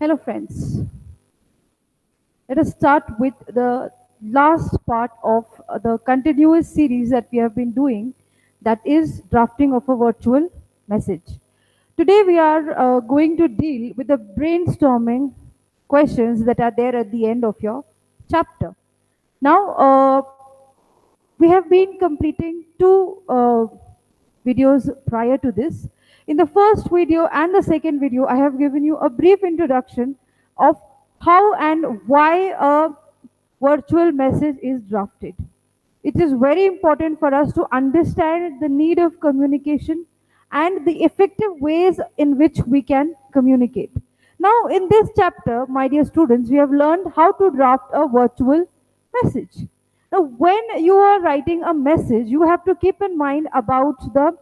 Hello, friends. Let us start with the last part of the continuous series that we have been doing, that is drafting of a virtual message. Today, we are going to deal with the brainstorming questions that are there at the end of your chapter. Now, we have been completing two videos prior to this. In the first video and the second video, I have given you a brief introduction of how and why a virtual message is drafted. It is very important for us to understand the need of communication and the effective ways in which we can communicate. Now, in this chapter, my dear students, we have learned how to draft a virtual message. Now, when you are writing a message, you have to keep in mind about the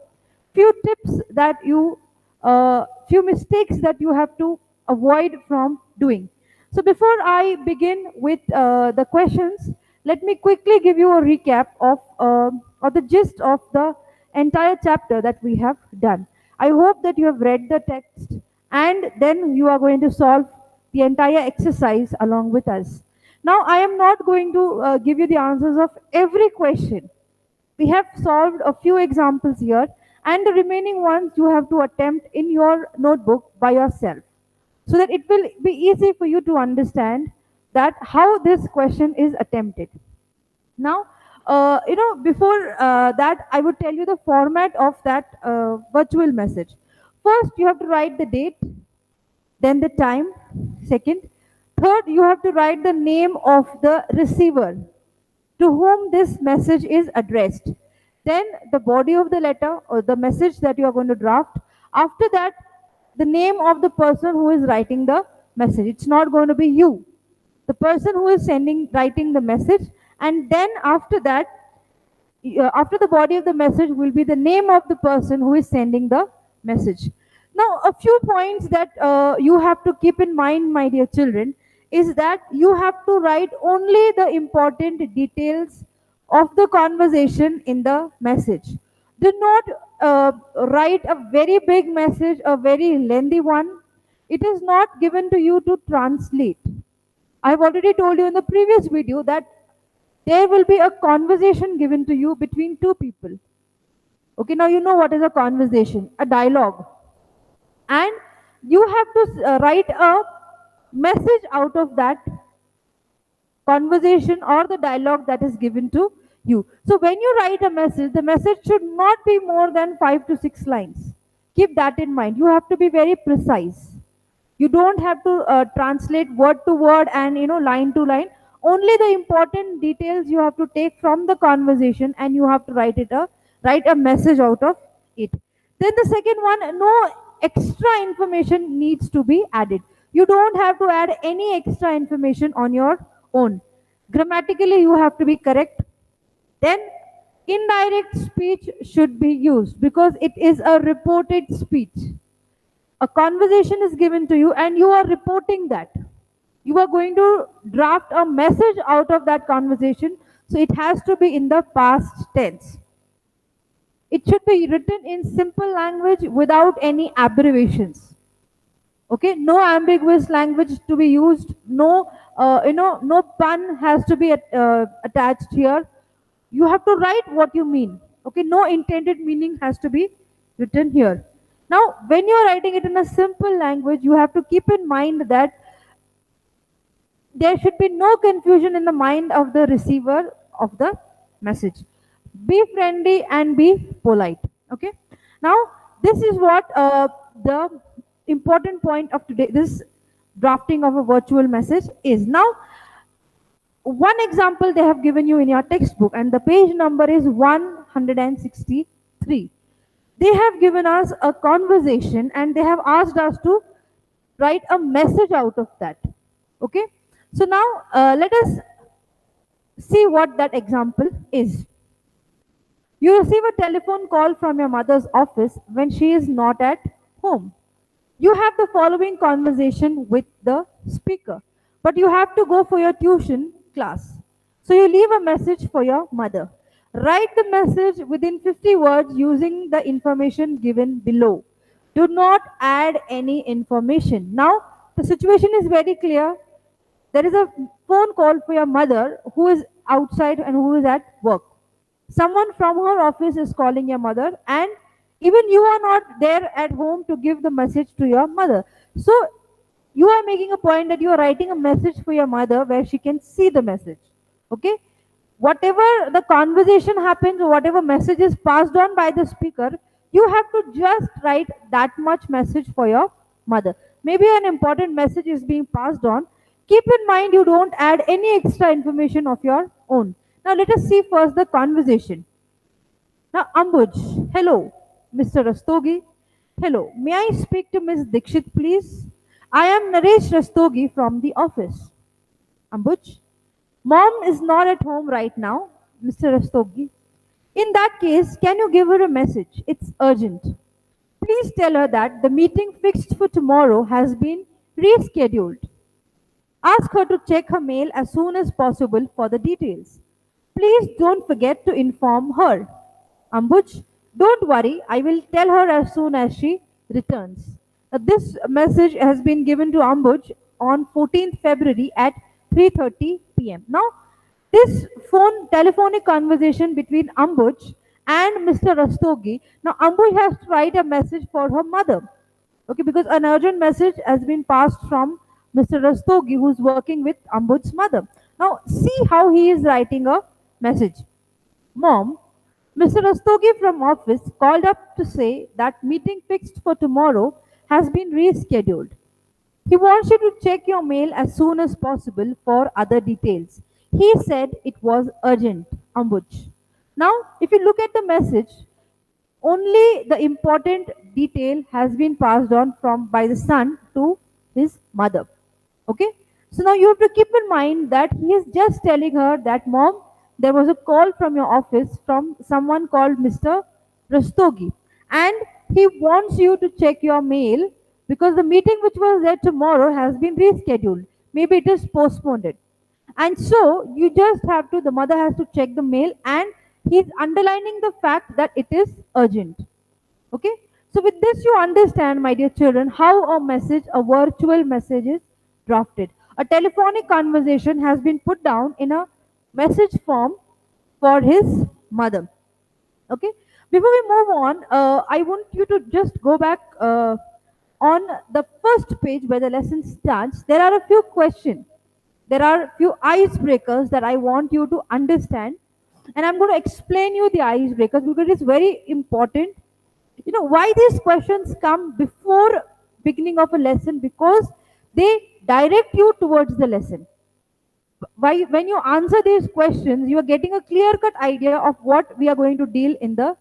few tips that few mistakes that you have to avoid from doing. So before I begin with the questions, let me quickly give you a recap of the gist of the entire chapter that we have done. I hope that you have read the text and then you are going to solve the entire exercise along with us. Now, I am not going to give you the answers of every question. We have solved a few examples here, and the remaining ones you have to attempt in your notebook by yourself, so that it will be easy for you to understand that how this question is attempted. Now, before that, I would tell you the format of that virtual message. First, you have to write the date, then the time. Second, third, you have to write the name of the receiver to whom this message is addressed. Then the body of the letter or the message that you are going to draft. After that, the name of the person who is writing the message. It's not going to be you, the person who is writing the message. And then after that, after the body of the message will be the name of the person who is sending the message. Now, a few points that you have to keep in mind, my dear children, is that you have to write only the important details of the conversation in the message. Do not write a very big message, a very lengthy one. It is not given to you to translate. I've already told you in the previous video that there will be a conversation given to you between two people. Okay, now you know what is a conversation, a dialogue. And you have to write a message out of that conversation or the dialogue that is given to you. So when you write a message, the message should not be more than 5 to 6 lines. Keep that in mind. You have to be very precise. You don't have to translate word to word and line to line. Only the important details you have to take from the conversation, and you have to write a message out of it. Then the second one, no extra information needs to be added. You don't have to add any extra information on your own. Grammatically, you have to be correct. Then indirect speech should be used because it is a reported speech. A conversation is given to you and you are reporting that. You are going to draft a message out of that conversation, so it has to be in the past tense. It should be written in simple language without any abbreviations. Okay, no ambiguous language to be used. No, no pun has to be attached here. You have to write what you mean. Okay, no intended meaning has to be written here. Now, when you're writing it in a simple language, you have to keep in mind that there should be no confusion in the mind of the receiver of the message. Be friendly and be polite. Okay. Now, this is what the important point of today, this drafting of a virtual message is. Now, one example they have given you in your textbook, and the page number is 163. They have given us a conversation and they have asked us to write a message out of that. Okay. So now let us see what that example is. You receive a telephone call from your mother's office when she is not at home. You have the following conversation with the speaker, but you have to go for your tuition class. So you leave a message for your mother. Write the message within 50 words using the information given below. Do not add any information. Now, The situation is very clear. There is a phone call for your mother who is outside and who is at work. Someone from her office is calling your mother, and even you are not there at home to give the message to your mother. So you are making a point that you are writing a message for your mother where she can see the message. Okay? Whatever the conversation happens, or whatever message is passed on by the speaker, you have to just write that much message for your mother. Maybe an important message is being passed on. Keep in mind you don't add any extra information of your own. Now let us see first the conversation. Now Ambuj, hello. Mr. Rastogi, hello. May I speak to Ms. Dikshit, please? I am Naresh Rastogi from the office. Ambuj, Mom is not at home right now, Mr. Rastogi. In that case, can you give her a message? It's urgent. Please tell her that the meeting fixed for tomorrow has been rescheduled. Ask her to check her mail as soon as possible for the details. Please don't forget to inform her. Ambuj, don't worry, I will tell her as soon as she returns. This message has been given to Ambuj on 14th February at 3:30 p.m. Now, this telephonic conversation between Ambuj and Mr. Rastogi. Now, Ambuj has to write a message for her mother. Okay, because an urgent message has been passed from Mr. Rastogi, who's working with Ambud's mother. Now, see how he is writing a message. Mom, Mr. Rastogi from office called up to say that meeting fixed for tomorrow has been rescheduled. He wants you to check your mail as soon as possible for other details. He said it was urgent, Ambuj. Now, if you look at the message, only the important detail has been passed on from by the son to his mother. Okay? So now you have to keep in mind that he is just telling her that, Mom, there was a call from your office from someone called Mr. Rastogi, and he wants you to check your mail because the meeting which was there tomorrow has been rescheduled. Maybe it is postponed. And so you just have to, the mother has to check the mail, and he's underlining the fact that it is urgent. Okay? So with this you understand, my dear children, how a message, a virtual message is drafted. A telephonic conversation has been put down in a message form for his mother. Okay? Before we move on, I want you to just go back on the first page where the lesson starts. There are a few questions. There are a few icebreakers that I want you to understand, and I'm going to explain you the icebreakers because it's very important. You know why these questions come before beginning of a lesson? Because they direct you towards the lesson. Why, when you answer these questions, you are getting a clear cut idea of what we are going to deal in the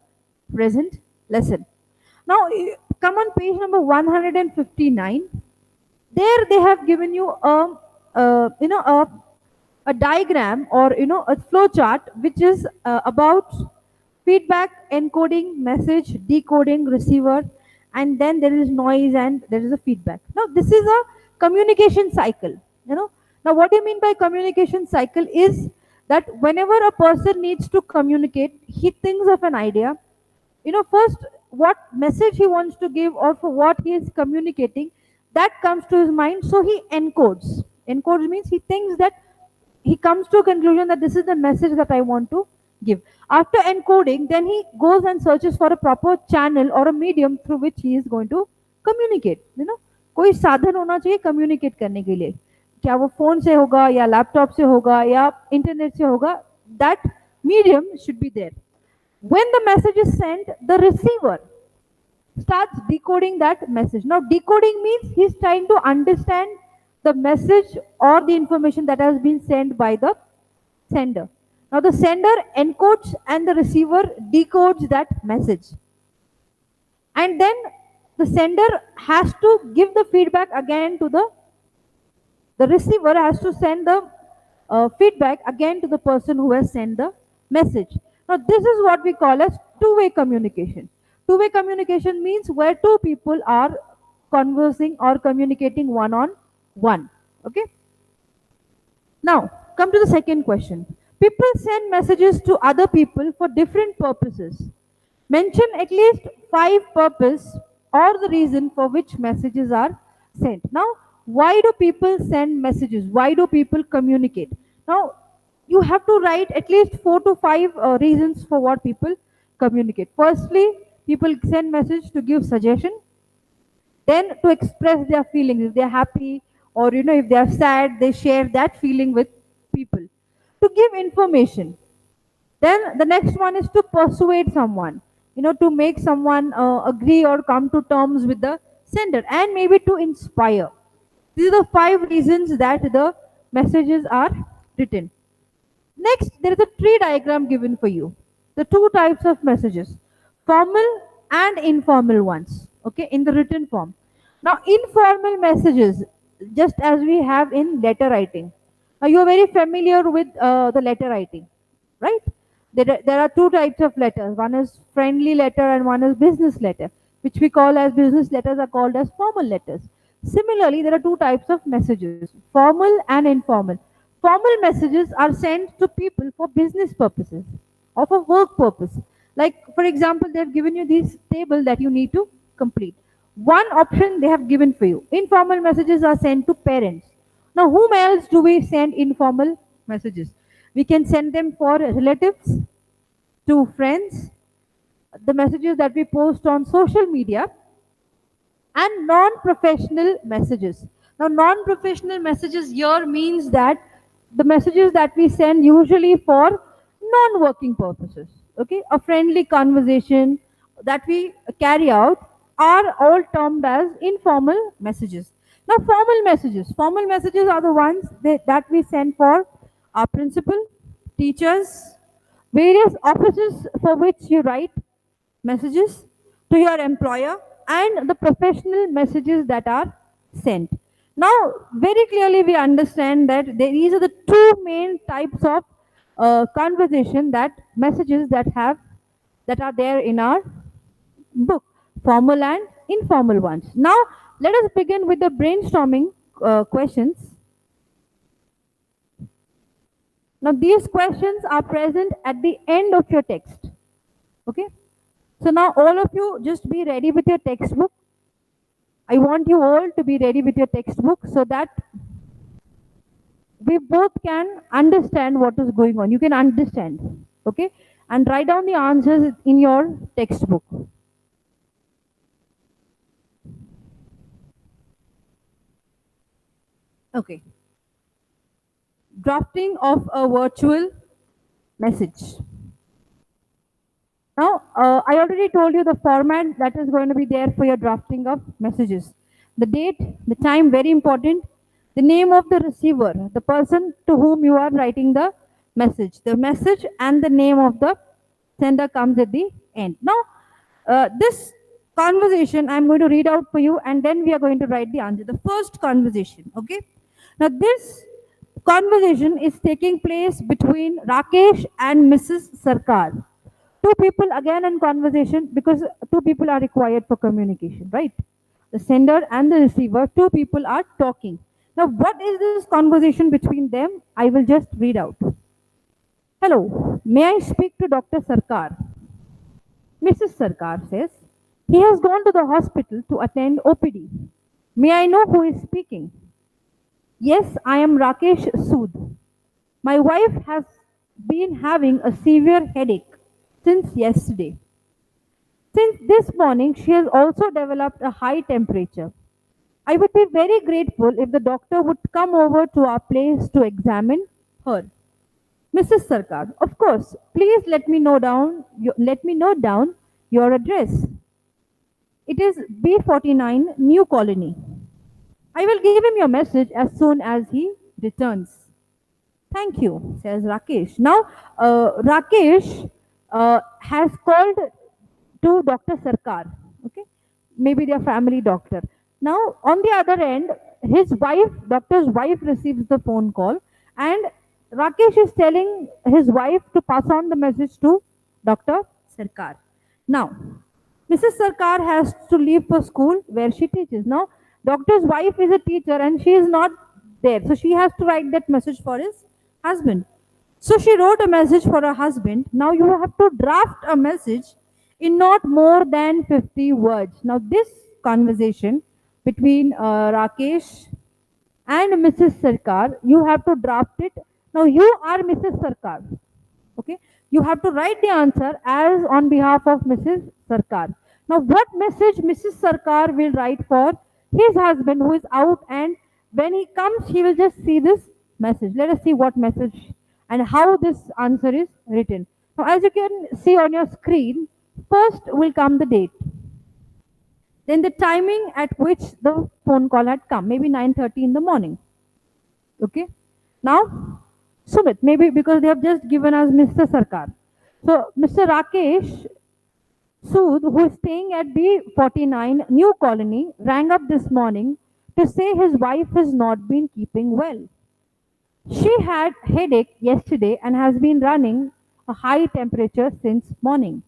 present lesson. Now, come on page number 159. There they have given you a diagram, or a flow chart which is about feedback, encoding, message, decoding, receiver, and then there is noise and there is a feedback. Now this is a communication cycle. Now what do you mean by communication cycle is that whenever a person needs to communicate, he thinks of an idea. First, what message he wants to give or for what he is communicating, that comes to his mind, so he encodes means he thinks that, he comes to a conclusion that this is the message that I want to give. After encoding, then he goes and searches for a proper channel or a medium through which he is going to communicate. कोई साधन होना चाहिए communicate करने के लिए, क्या वो phone से होगा या लैपटॉप से होगा या इंटरनेट से होगा, that medium should be there. When the message is sent, the receiver starts decoding that message. Now decoding means he's trying to understand the message or the information that has been sent by the sender. Now the sender encodes and the receiver decodes that message. And then the sender has to give the feedback again to the receiver has to send the feedback again to the person who has sent the message. Now this is what we call as two-way communication. Two-way communication means where two people are conversing or communicating one on one. Okay. Now come to the second question. People send messages to other people for different purposes. Mention at least 5 purposes or the reason for which messages are sent. Now, why do people send messages? Why do people communicate? Now, you have to write at least 4 to 5 reasons for what people communicate. Firstly, people send message to give suggestion, then to express their feelings. If they're happy or if they're sad, they share that feeling with people. To give information, then the next one is to persuade someone, to make someone agree or come to terms with the sender, and maybe to inspire. These are the 5 reasons that the messages are written. Next, there is a tree diagram given for you. The two types of messages, formal and informal ones, okay, in the written form. Now, informal messages, just as we have in letter writing. Now, you are very familiar with the letter writing, right? There are two types of letters. One is friendly letter and one is business letter, which we call as business letters are called as formal letters. Similarly, there are two types of messages, formal and informal. Formal messages are sent to people for business purposes or for work purpose. Like, for example, they have given you this table that you need to complete. One option they have given for you. Informal messages are sent to parents. Now, whom else do we send informal messages? We can send them for relatives, to friends, the messages that we post on social media, and non-professional messages. Now, non-professional messages here means that the messages that we send usually for non-working purposes, okay, a friendly conversation that we carry out are all termed as informal messages. Now, formal messages are the ones that we send for our principal, teachers, various offices for which you write messages, to your employer, and the professional messages that are sent. Now, very clearly we understand that these are the two main types of conversation, that messages that are there in our book, formal and informal ones. Now, let us begin with the brainstorming questions. Now, these questions are present at the end of your text. Okay? So now all of you just be ready with your textbook. I want you all to be ready with your textbook so that we both can understand what is going on. You can understand. Okay? And write down the answers in your textbook. Okay. Drafting of a virtual message. Now, I already told you the format that is going to be there for your drafting of messages. The date, the time, very important. The name of the receiver, the person to whom you are writing the message. The message and the name of the sender comes at the end. Now, this conversation I'm going to read out for you, and then we are going to write the answer. The first conversation, okay? Now, this conversation is taking place between Rakesh and Mrs. Sarkar. Two people again in conversation, because two people are required for communication, right? The sender and the receiver, two people are talking. Now, what is this conversation between them? I will just read out. Hello, may I speak to Dr. Sarkar? Mrs. Sarkar says, he has gone to the hospital to attend OPD. May I know who is speaking? Yes, I am Rakesh Sood. My wife has been having a severe headache since yesterday. Since this morning, she has also developed a high temperature. I would be very grateful if the doctor would come over to our place to examine her. Mrs. Sarkar, of course, please let me note down your address. It is B49 New Colony. I will give him your message as soon as he returns. Thank you, says Rakesh. Now, Rakesh has called to Dr. Sarkar, okay? Maybe their family doctor. Now, on the other end, his wife, doctor's wife, receives the phone call, and Rakesh is telling his wife to pass on the message to Dr. Sarkar. Now, Mrs. Sarkar has to leave for school where she teaches. Now, doctor's wife is a teacher and she is not there. So she has to write that message for his husband. So she wrote a message for her husband. Now you have to draft a message in not more than 50 words. Now this conversation between Rakesh and Mrs. Sarkar, you have to draft it. Now you are Mrs. Sarkar. Okay, you have to write the answer as on behalf of Mrs. Sarkar. Now what message Mrs. Sarkar will write for his husband who is out, and when he comes he will just see this message. Let us see what message and how this answer is written. Now as you can see on your screen, first will come the date, then the timing at which the phone call had come, maybe 9:30 in the morning. Okay. Now, Sumit, maybe because they have just given us Mr. Sarkar. So, Mr. Rakesh Sood, who is staying at B49 New Colony, rang up this morning to say his wife has not been keeping well. She had headache yesterday and has been running a high temperature since morning.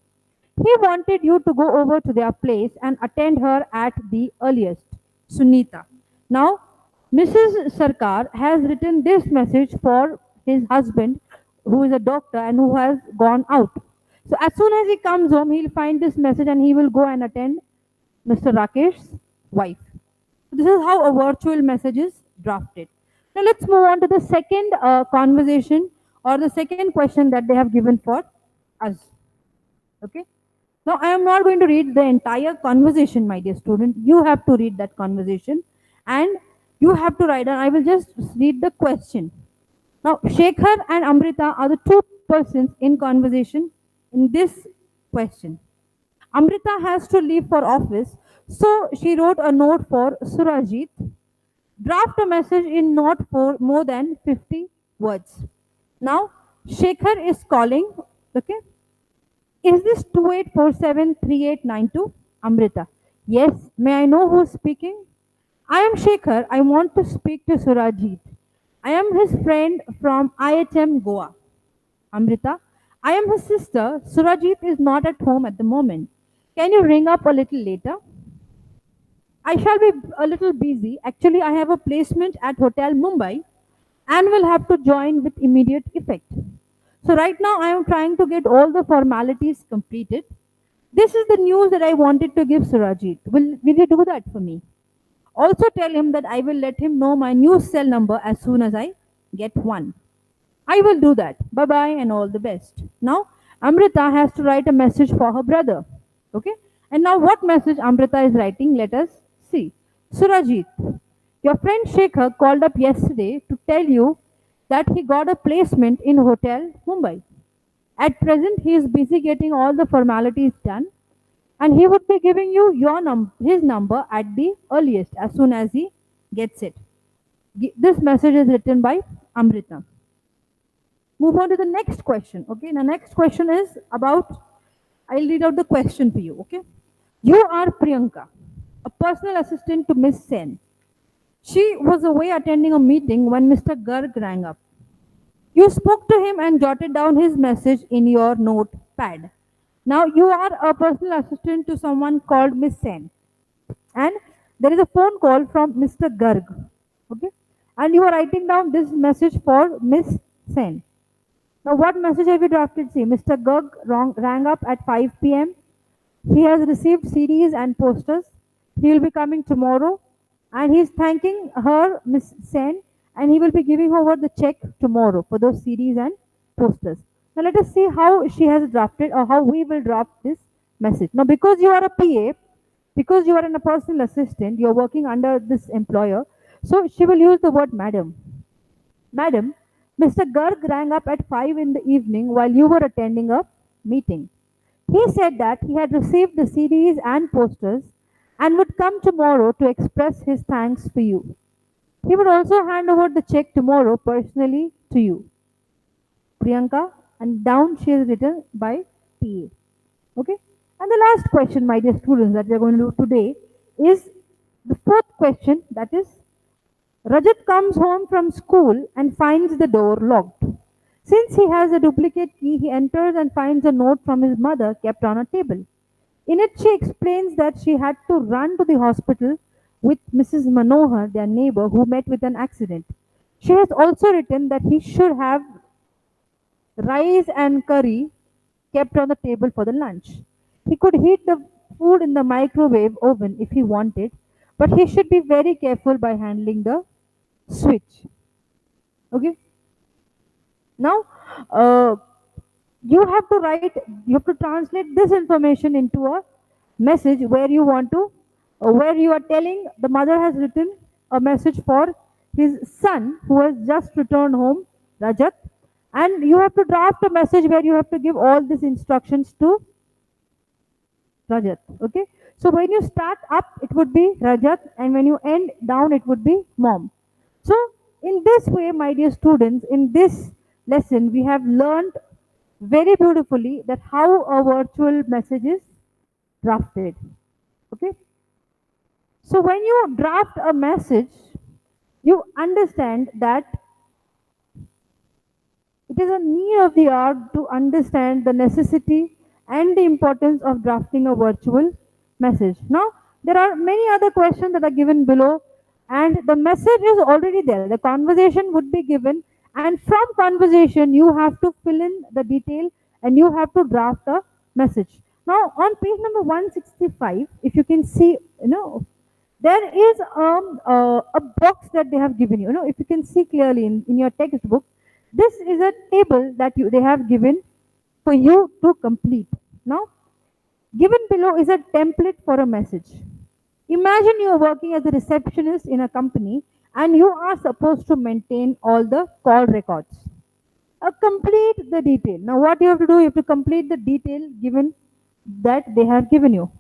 He wanted you to go over to their place and attend her at the earliest. Sunita. Now, Mrs. Sarkar has written this message for his husband, who is a doctor and who has gone out. So, as soon as he comes home, he'll find this message and he will go and attend Mr. Rakesh's wife. So this is how a virtual message is drafted. Now, let's move on to the second conversation or the second question that they have given for us. Okay. Now, I am not going to read the entire conversation, my dear student. You have to read that conversation and you have to write, and I will just read the question. Now, Shekhar and Amrita are the two persons in conversation in this question. Amrita has to leave for office, so she wrote a note for Surajit. Draft a message in not for more than 50 words. Now, Shekhar is calling. Okay. Is this 28473892? Amrita. Yes. May I know who's speaking? I am Shekhar. I want to speak to Surajit. I am his friend from IHM Goa. Amrita. I am his sister. Surajit is not at home at the moment. Can you ring up a little later? I shall be a little busy. Actually, I have a placement at Hotel Mumbai and will have to join with immediate effect. So, right now, I am trying to get all the formalities completed. This is the news that I wanted to give Surajit. Will you do that for me? Also, tell him that I will let him know my new cell number as soon as I get one. I will do that. Bye bye and all the best. Now, Amrita has to write a message for her brother. Okay? And now, what message Amrita is writing? Let us see. Surajit, your friend Shekhar called up yesterday to tell you that he got a placement in Hotel Mumbai. At present, he is busy getting all the formalities done, and he would be giving you his number at the earliest as soon as he gets it. This message is written by Amrita. Move on to the next question. Okay, the next question is about, I'll read out the question for you. Okay, you are Priyanka, a personal assistant to Miss Sen. She was away attending a meeting when Mr. Garg rang up. You spoke to him and jotted down his message in your notepad. Now you are a personal assistant to someone called Miss Sen, and there is a phone call from Mr. Garg. Okay, and you are writing down this message for Miss Sen. Now, what message have you drafted? See, Mr. Garg rang up at 5 p.m. He has received CDs and posters. He will be coming tomorrow, and he is thanking her, Miss Sen, and he will be giving over the check tomorrow for those CDs and posters. Now, let us see how she has drafted or how we will draft this message. Now, because you are a PA, because you are a personal assistant, you are working under this employer, so she will use the word madam. Madam, Mr. Garg rang up at 5 in the evening while you were attending a meeting. He said that he had received the CDs and posters and would come tomorrow to express his thanks for you. He would also hand over the check tomorrow personally to you. Priyanka, and down she is written by PA. Okay? And the last question, my dear students, that we are going to do today is the fourth question, that is, Rajat comes home from school and finds the door locked. Since he has a duplicate key, he enters and finds a note from his mother kept on a table. In it, she explains that she had to run to the hospital with Mrs. Manohar, their neighbor, who met with an accident. She has also written that he should have rice and curry kept on the table for the lunch. He could heat the food in the microwave oven if he wanted, but he should be very careful by handling the switch. Okay. Now, uh, you have to write, you have to translate this information into a message where you want to, where you are telling the mother has written a message for his son who has just returned home, Rajat, and you have to draft a message where you have to give all these instructions to Rajat. Okay. So when you start up, it would be Rajat, and when you end down, it would be mom. So in this way, my dear students, in this lesson, we have learned very beautifully that how a virtual message is drafted. Okay. So when you draft a message, you understand that it is a need of the hour to understand the necessity and the importance of drafting a virtual message. Now, there are many other questions that are given below, and the message is already there. The conversation would be given, and from conversation, you have to fill in the detail and you have to draft a message. Now, on page number 165, if you can see, there is a box that they have given you. If you can see clearly in your textbook, this is a table that they have given for you to complete. Now, given below is a template for a message. Imagine you are working as a receptionist in a company and you are supposed to maintain all the call records. Complete the detail. Now, what you have to do, you have to complete the detail given that they have given you.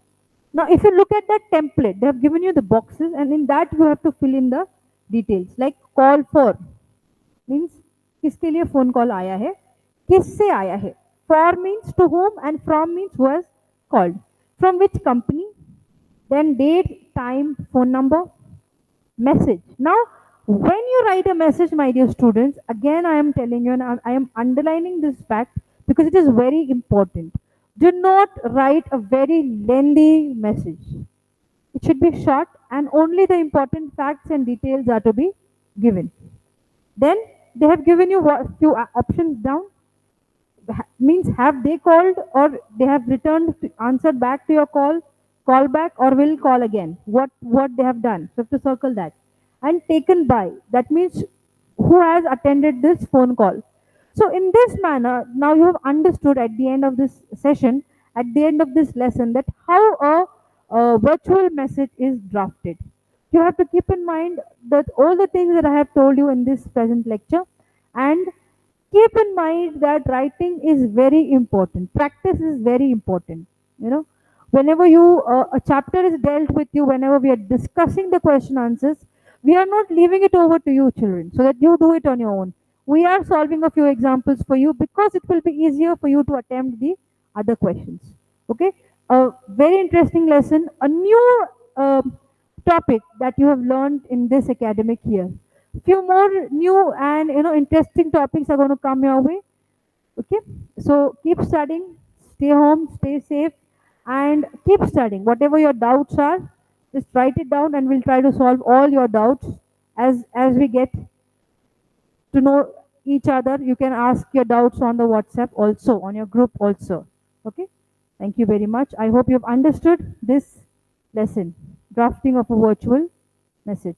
Now, if you look at that template, they have given you the boxes, and in that you have to fill in the details. Like call for means किसके लिए phone call आया है, किससे आया है. For means to whom, and from means who has called. From which company, then date, time, phone number, message. Now, when you write a message, my dear students, again I am telling you, and I am underlining this fact because it is very important. Do not write a very lengthy message. It should be short, and only the important facts and details are to be given. Then they have given you a few options down. Means have they called, or they have returned answered back to your call back, or will call again. What they have done. So you have to circle that. And taken by, that means who has attended this phone call. So in this manner, now you have understood at the end of this session, at the end of this lesson, that how a virtual message is drafted. You have to keep in mind that all the things that I have told you in this present lecture, and keep in mind that writing is very important. Practice is very important. You know, whenever a chapter is dealt with you, whenever we are discussing the question answers, we are not leaving it over to you, children, so that you do it on your own. We are solving a few examples for you because it will be easier for you to attempt the other questions. Okay, a very interesting lesson, a new topic that you have learned in this academic year. Few more new and interesting topics are going to come your way. Okay, so keep studying, stay home, stay safe, and keep studying. Whatever your doubts are, just write it down, and we'll try to solve all your doubts as we get to know each other. You can ask your doubts on the WhatsApp also, on your group also. Okay, thank you very much. I hope you've understood this lesson, drafting of a virtual message.